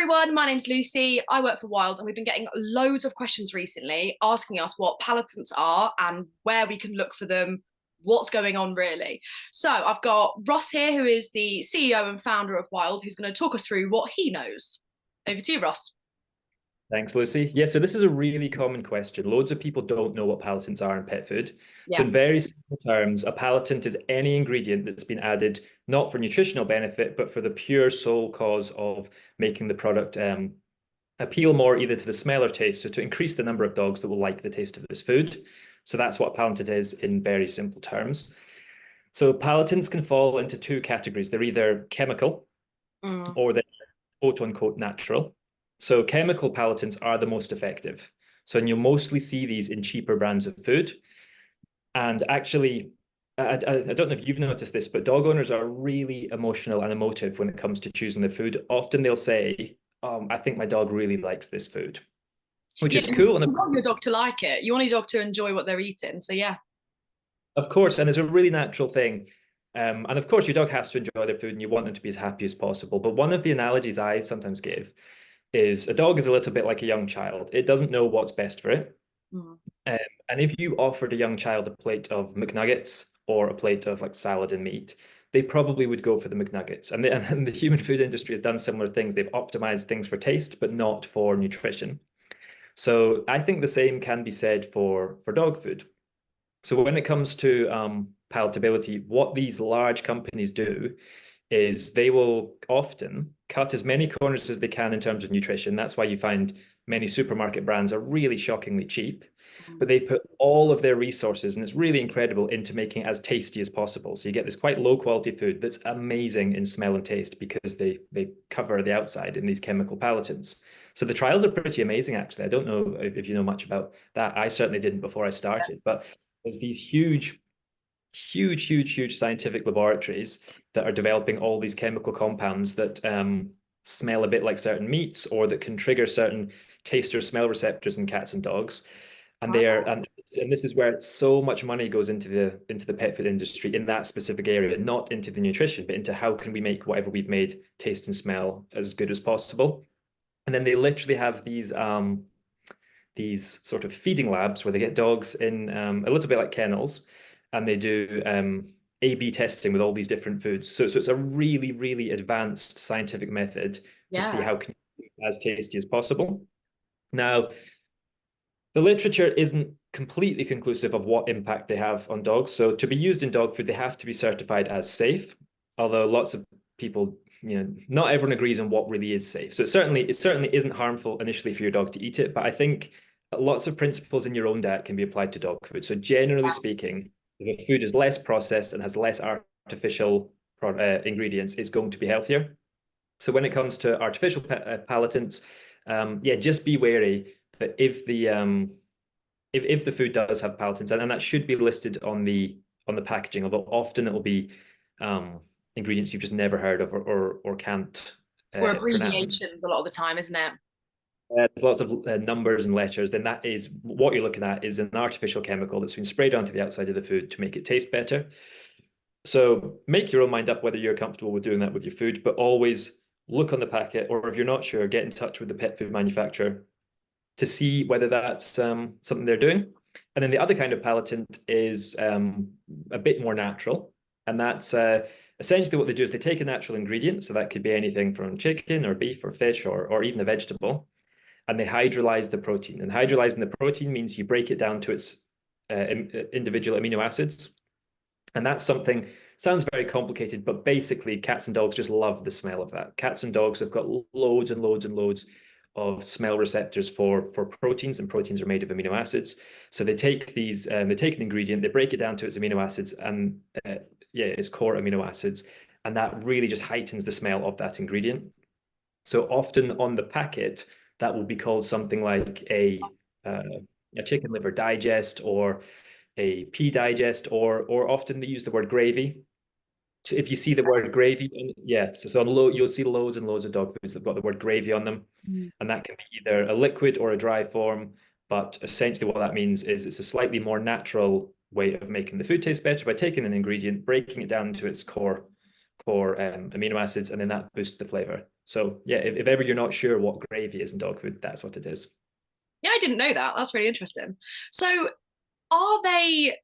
everyone, my name's Lucy. I work for Wild, and we've been getting loads of questions recently asking us what palatants are and where we can look for them, what's going on really. So I've got Ross here, who is the CEO and founder of Wild, who's going to talk us through what he knows. Over to you, Ross. Thanks, Lucy. Yeah, so this is a really common question. Loads of people don't know what palatants are in pet food. So Yeah. in very simple terms, a palatant is any ingredient that's been added not for nutritional benefit, but for the pure sole cause of making the product appeal more either to the smell or taste, so to increase the number of dogs that will like the taste of this food. So that's what a palatant is in very simple terms. So palatants can fall into two categories. They're either chemical Mm. or they're quote unquote natural. So chemical palatants are the most effective. So and you'll mostly see these in cheaper brands of food. And actually, I don't know if you've noticed this, but dog owners are really emotional and emotive when it comes to choosing the food. Often they'll say, I think my dog really likes this food, which Yeah, is you cool. And want your dog to like it. You want your dog to enjoy what they're eating. So yeah. of course, and it's a really natural thing. And of course, your dog has to enjoy their food and you want them to be as happy as possible. But one of the analogies I sometimes give is a dog is a little bit like a young child. It doesn't know what's best for it. Mm. Um, and if you offered a young child a plate of McNuggets or a plate of like salad and meat, they probably would go for the McNuggets. And the human food industry has done similar things. They've optimized things for taste, but not for nutrition. So I think the same can be said for dog food. So when it comes to palatability, what these large companies do is they will often cut as many corners as they can in terms of nutrition. That's why you find many supermarket brands are really shockingly cheap, but they put all of their resources, and it's really incredible, into making it as tasty as possible. So you get this quite low quality food that's amazing in smell and taste because they cover the outside in these chemical palatants. So the trials are pretty amazing, actually. I don't know if you know much about that. I certainly didn't before I started, but there's these huge scientific laboratories that are developing all these chemical compounds that smell a bit like certain meats or that can trigger certain taste or smell receptors in cats and dogs. And they are, and this is where so much money goes into the pet food industry in that specific area, not into the nutrition, but into how can we make whatever we've made taste and smell as good as possible. And then they literally have these sort of feeding labs where they get dogs in a little bit like kennels, and they do A/B testing with all these different foods. So it's a really advanced scientific method to see Yeah. how can you be as tasty as possible. Now, the literature isn't completely conclusive of what impact they have on dogs. So to be used in dog food, they have to be certified as safe. Although lots of people, not everyone agrees on what really is safe. So it certainly isn't harmful initially for your dog to eat it, but I think lots of principles in your own diet can be applied to dog food. So generally speaking, if a food is less processed and has less artificial ingredients, it's going to be healthier. So when it comes to artificial palatants, yeah, just be wary that if the food does have palatants, and that should be listed on the packaging, although often it will be ingredients you've just never heard of or can't Or pronounce. abbreviations a lot of the time, isn't it? There's lots of numbers and letters. Then that is what you're looking at is an artificial chemical that's been sprayed onto the outside of the food to make it taste better. So make your own mind up whether you're comfortable with doing that with your food, but always look on the packet, or if you're not sure, get in touch with the pet food manufacturer to see whether that's something they're doing. And then the other kind of palatant is a bit more natural. And that's essentially what they do is they take a natural ingredient. So that could be anything from chicken or beef or fish or even a vegetable. And they hydrolyze the protein. And hydrolyzing the protein means you break it down to its individual amino acids. And that's something, sounds very complicated, but basically cats and dogs just love the smell of that. Cats and dogs have got loads and loads and loads of smell receptors for proteins, and proteins are made of amino acids. So they take they take an ingredient, they break it down to its amino acids and yeah, its core amino acids, and that really just heightens the smell of that ingredient. So often on the packet, that will be called something like uh, a chicken liver digest or a pea digest, or often they use the word gravy. So if you see the word gravy, yeah, so you'll see loads and loads of dog foods that've got the word gravy on them, Mm. and that can be either a liquid or a dry form. But essentially, what that means is it's a slightly more natural way of making the food taste better by taking an ingredient, breaking it down to its core amino acids, and then that boosts the flavor. So yeah, if ever you're not sure what gravy is in dog food, that's what it is. Yeah, I didn't know that. That's really interesting. So, are they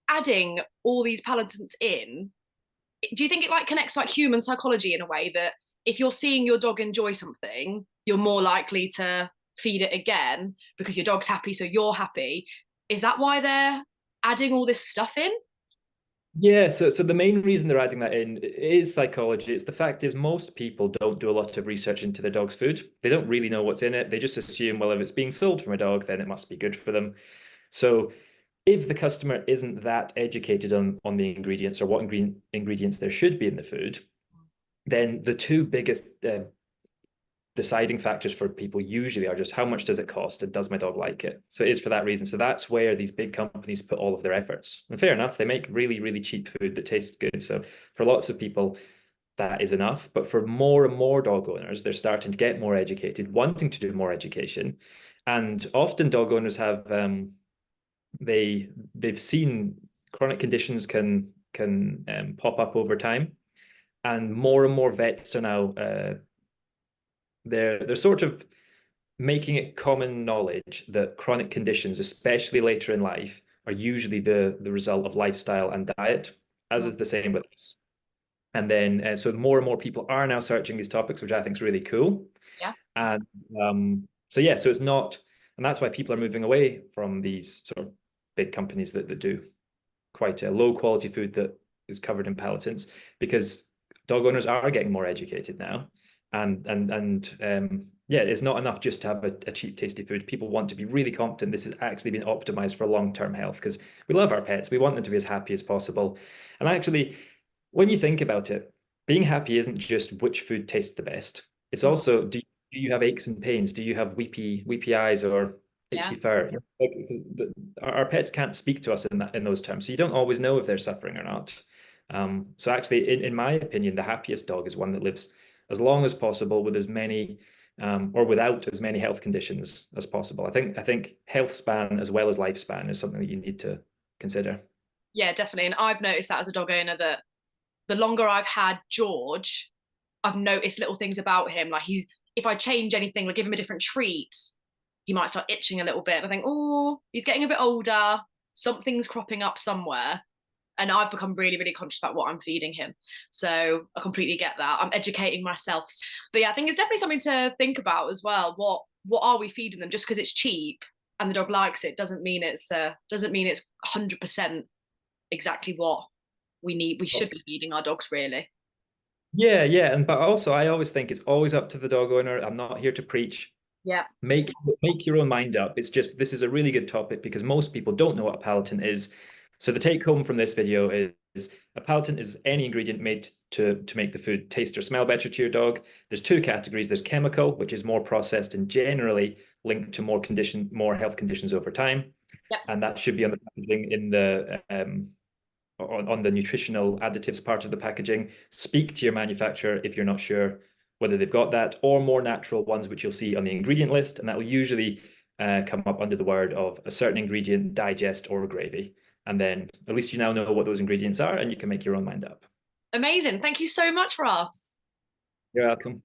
adding all these palatants in? Do you think it like connects like human psychology in a way that if you're seeing your dog enjoy something, you're more likely to feed it again because your dog's happy, so you're happy? Is that why they're adding all this stuff in? Yeah, so the main reason they're adding that in is psychology. It's the fact is most people don't do a lot of research into their dog's food. They don't really know what's in it. They just assume, well, if it's being sold from a dog, then it must be good for them. So if the customer isn't that educated on the ingredients or what ingredients there should be in the food, then the two biggest deciding factors for people usually are just how much does it cost and does my dog like it? So it is for that reason. So that's where these big companies put all of their efforts. And fair enough, they make really, really cheap food that tastes good. So for lots of people, that is enough. But for more and more dog owners, they're starting to get more educated, wanting to do more education. And often dog owners have they've seen chronic conditions can pop up over time. And more vets are now they're sort of making it common knowledge that chronic conditions, especially later in life, are usually the result of lifestyle and diet, as is the same with us. And then, so more and more people are now searching these topics, which I think is really cool. Yeah. And so, yeah, so it's not, and that's why people are moving away from these sort of big companies that do quite a low quality food that is covered in palatants, because dog owners are getting more educated now, and yeah, it's not enough just to have a cheap, tasty food. People want to be really competent. This has actually been optimized for long-term health because we love our pets. We want them to be as happy as possible. And actually, when you think about it, being happy isn't just which food tastes the best. It's Mm. also do you have aches and pains? Do you have weepy eyes or Yeah. itchy fur? Like, our pets can't speak to us in those terms, so you don't always know if they're suffering or not. So actually, in my opinion, the happiest dog is one that lives as long as possible with as many or without as many health conditions as possible. I think health span as well as lifespan is something that you need to consider. Yeah, definitely. And I've noticed that as a dog owner that the longer I've had George, I've noticed little things about him. Like if I change anything, like give him a different treat, he might start itching a little bit. I think, oh, he's getting a bit older. Something's cropping up somewhere. And I've become really, really conscious about what I'm feeding him. So I completely get that. I'm educating myself. But yeah, I think it's definitely something to think about as well. What are we feeding them? Just because it's cheap and the dog likes it doesn't mean it's 100% exactly what we need. We should be feeding our dogs really. Yeah, yeah, and but also I always think it's always up to the dog owner. I'm not here to preach. Yeah. Make your own mind up. It's just this is a really good topic because most people don't know what a palatant is. So the take home from this video is a palatant is any ingredient made to make the food taste or smell better to your dog. There's two categories. There's chemical, which is more processed and generally linked to more health conditions over time. Yep. And that should be on the packaging in the on the nutritional additives part of the packaging. Speak to your manufacturer if you're not sure whether they've got that, or more natural ones, which you'll see on the ingredient list, and that will usually come up under the word of a certain ingredient, digest, or gravy. And then at least you now know what those ingredients are, and you can make your own mind up. Amazing. Thank you so much, Ross. You're welcome.